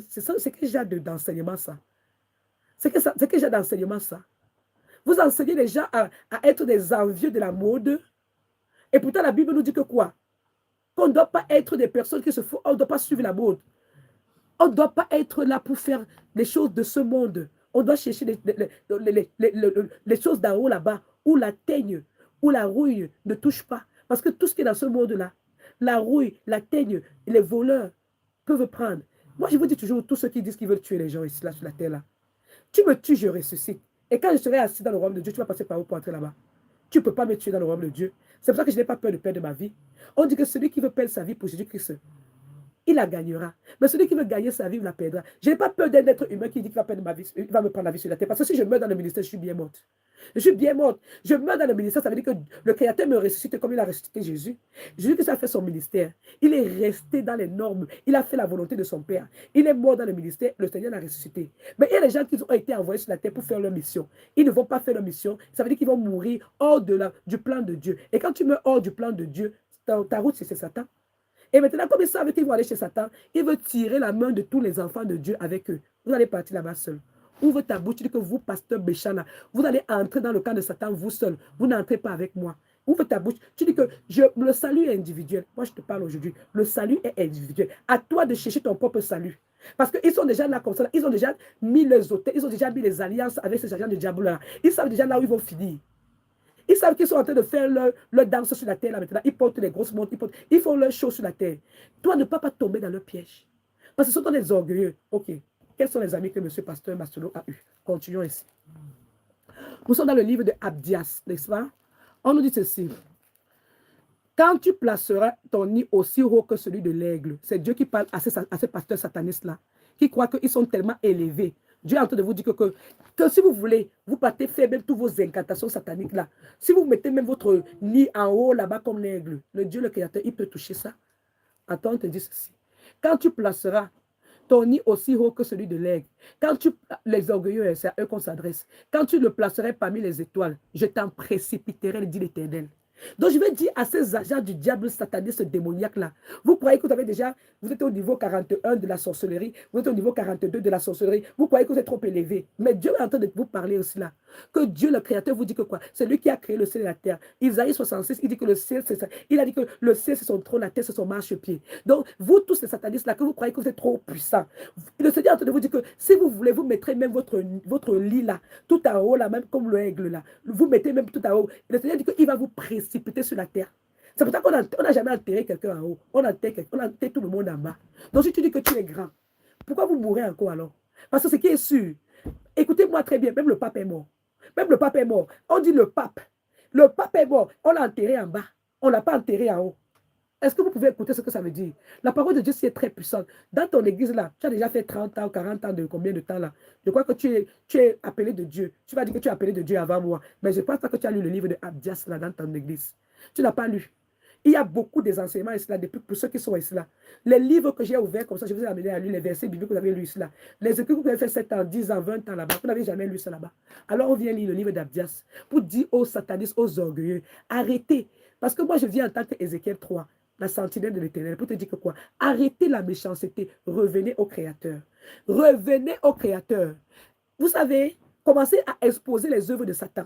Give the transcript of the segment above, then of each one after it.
C'est que j'ai d'enseignement, ça. C'est que j'ai d'enseignement, ça. Vous enseignez les gens à être des envieux de la mode. Et pourtant, la Bible nous dit que quoi? Qu'on ne doit pas être des personnes qui se font, on ne doit pas suivre la mode. On ne doit pas être là pour faire les choses de ce monde. On doit chercher les choses d'en haut là-bas, où la teigne, où la rouille ne touche pas. Parce que tout ce qui est dans ce monde-là, la rouille, la teigne, les voleurs peuvent prendre. Moi, je vous dis toujours, tous ceux qui disent qu'ils veulent tuer les gens ici, là, sur la terre, là, tu me tues, je ressuscite. Et quand je serai assis dans le royaume de Dieu, tu vas passer par où pour entrer là-bas? Tu ne peux pas me tuer dans le royaume de Dieu. C'est pour ça que je n'ai pas peur de perdre ma vie. On dit que celui qui veut perdre sa vie pour Jésus-Christ, il la gagnera. Mais celui qui veut gagner sa vie, il la perdra. Je n'ai pas peur d'un être humain qui dit qu'il va perdre ma vie, il va me prendre la vie sur la terre. Parce que si je meurs dans le ministère, je suis bien morte. Je suis bien morte. Je meurs dans le ministère, ça veut dire que le Créateur me ressuscite comme il a ressuscité Jésus. Jésus qui a fait son ministère. Il est resté dans les normes. Il a fait la volonté de son Père. Il est mort dans le ministère, le Seigneur l'a ressuscité. Mais il y a des gens qui ont été envoyés sur la terre pour faire leur mission. Ils ne vont pas faire leur mission. Ça veut dire qu'ils vont mourir hors du plan de Dieu. Et quand tu meurs hors du plan de Dieu, ta route, c'est Satan. Et maintenant, comme ils savent qu'ils vont aller chez Satan, il veut tirer la main de tous les enfants de Dieu avec eux. Vous allez partir là-bas seul. Ouvre ta bouche, tu dis que vous, pasteur Béchana, vous allez entrer dans le camp de Satan, vous seul. Vous n'entrez pas avec moi. Ouvre ta bouche, tu dis que le salut est individuel. Moi, je te parle aujourd'hui. Le salut est individuel. À toi de chercher ton propre salut. Parce qu'ils sont déjà là comme ça. Ils ont déjà mis les hôtels, ils ont déjà mis les alliances avec ces agents de diable-là. Ils savent déjà là où ils vont finir. Ils savent qu'ils sont en train de faire leur danse sur la terre là maintenant. Ils portent les grosses montres, ils font leur show sur la terre. Toi, ne pas tomber dans leur piège. Parce que ce sont des orgueilleux. Ok. Quels sont les amis que M. Pasteur Masolo a eus? Continuons ici. Nous sommes dans le livre de Abdias, n'est-ce pas? On nous dit ceci. Quand tu placeras ton nid aussi haut que celui de l'aigle, c'est Dieu qui parle à ces pasteurs satanistes-là, qui croient qu'ils sont tellement élevés. Dieu est en train de vous dire que si vous voulez, vous partez faire même toutes vos incantations sataniques-là. Si vous mettez même votre nid en haut là-bas comme l'aigle, le Dieu, le Créateur, il peut toucher ça. Attends, on te dit ceci. Quand tu placeras ton nid aussi haut que celui de l'aigle, les orgueilleux, c'est à eux qu'on s'adresse, quand tu le placerais parmi les étoiles, je t'en précipiterai, dit l'Éternel. Donc, je vais dire à ces agents du diable sataniste démoniaque-là, vous croyez que vous êtes au niveau 41 de la sorcellerie, vous êtes au niveau 42 de la sorcellerie, vous croyez que vous êtes trop élevé. Mais Dieu est en train de vous parler aussi là. Que Dieu, le Créateur, vous dit que quoi? C'est lui qui a créé le ciel et la terre. Isaïe 66, il dit que le ciel, c'est ça. Il a dit que le ciel, c'est son trône, la terre, c'est son marchepied. Donc, vous tous ces satanistes-là, que vous croyez que vous êtes trop puissants, le Seigneur est en train de vous dire que si vous voulez, vous mettrez même votre lit là, tout en haut là, même comme l'aigle là. Vous mettez même tout en haut. Le Seigneur dit qu'il va vous précipiter sur la terre. C'est pour ça qu'on n'a jamais enterré quelqu'un en haut. On enterre tout le monde en bas. Donc si tu dis que tu es grand, pourquoi vous mourrez encore alors? Parce que ce qui est sûr, écoutez-moi très bien, même le pape est mort. Même le pape est mort. On dit le pape. Le pape est mort. On l'a enterré en bas. On ne l'a pas enterré en haut. Est-ce que vous pouvez écouter ce que ça veut dire? La parole de Dieu, c'est très puissante. Dans ton église, là, tu as déjà fait 30 ans ou 40 ans de combien de temps, là? Je crois que tu es appelé de Dieu. Tu vas dire que tu es appelé de Dieu avant moi. Mais je ne pense pas que tu as lu le livre de Abdias, là, dans ton église. Tu n'as pas lu. Il y a beaucoup des enseignements ici, là, pour ceux qui sont ici, là. Les livres que j'ai ouverts comme ça, je vous ai amené à lire les versets bibliques que vous avez lus ici, là. Les écrits que vous avez fait 7 ans, 10 ans, 20 ans là-bas, vous n'avez jamais lu ça là-bas. Alors on vient lire le livre d'Abdias pour dire aux satanistes, aux orgueilleux, arrêtez. Parce que moi, je viens en tant qu'Ézéchiel 3, la sentinelle de l'Éternel, pour te dire que quoi? Arrêtez la méchanceté, revenez au Créateur. Revenez au Créateur. Vous savez, commencez à exposer les œuvres de Satan.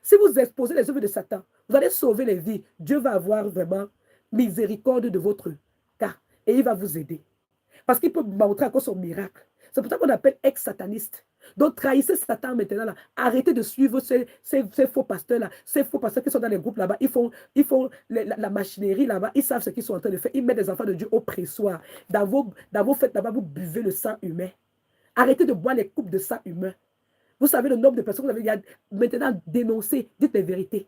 Si vous exposez les œuvres de Satan, vous allez sauver les vies. Dieu va avoir vraiment miséricorde de votre cas et il va vous aider. Parce qu'il peut montrer encore son miracle. C'est pour ça qu'on appelle ex-sataniste. Donc, trahissez Satan maintenant. Là. Arrêtez de suivre ces faux pasteurs-là. Ces faux pasteurs qui sont dans les groupes là-bas. Ils font la machinerie là-bas. Ils savent ce qu'ils sont en train de faire. Ils mettent des enfants de Dieu au pressoir. Dans vos fêtes là-bas, vous buvez le sang humain. Arrêtez de boire les coupes de sang humain. Vous savez le nombre de personnes que vous avez maintenant dénoncé. Dites les vérités.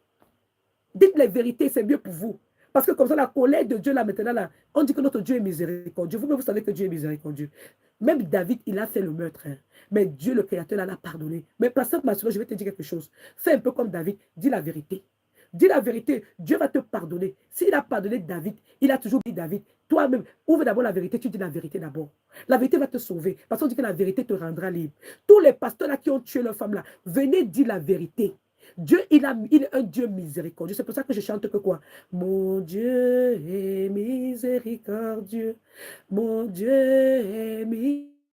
Dites les vérités, c'est mieux pour vous. Parce que comme ça, la colère de Dieu, là, maintenant, là, on dit que notre Dieu est miséricordieux. Vous-même, vous savez que Dieu est miséricordieux. Même David, il a fait le meurtre. Hein. Mais Dieu, le Créateur, l'a pardonné. Mais pasteur Masolo, je vais te dire quelque chose. Fais un peu comme David. Dis la vérité. Dis la vérité. Dieu va te pardonner. S'il a pardonné David, il a toujours dit David. Toi-même, ouvre d'abord la vérité. Tu dis la vérité d'abord. La vérité va te sauver. Parce qu'on dit que la vérité te rendra libre. Tous les pasteurs là qui ont tué leur femme là, venez dire la vérité. Dieu, il est un Dieu miséricordieux. C'est pour ça que je chante que quoi? Mon Dieu est miséricordieux. Mon Dieu est miséricordieux.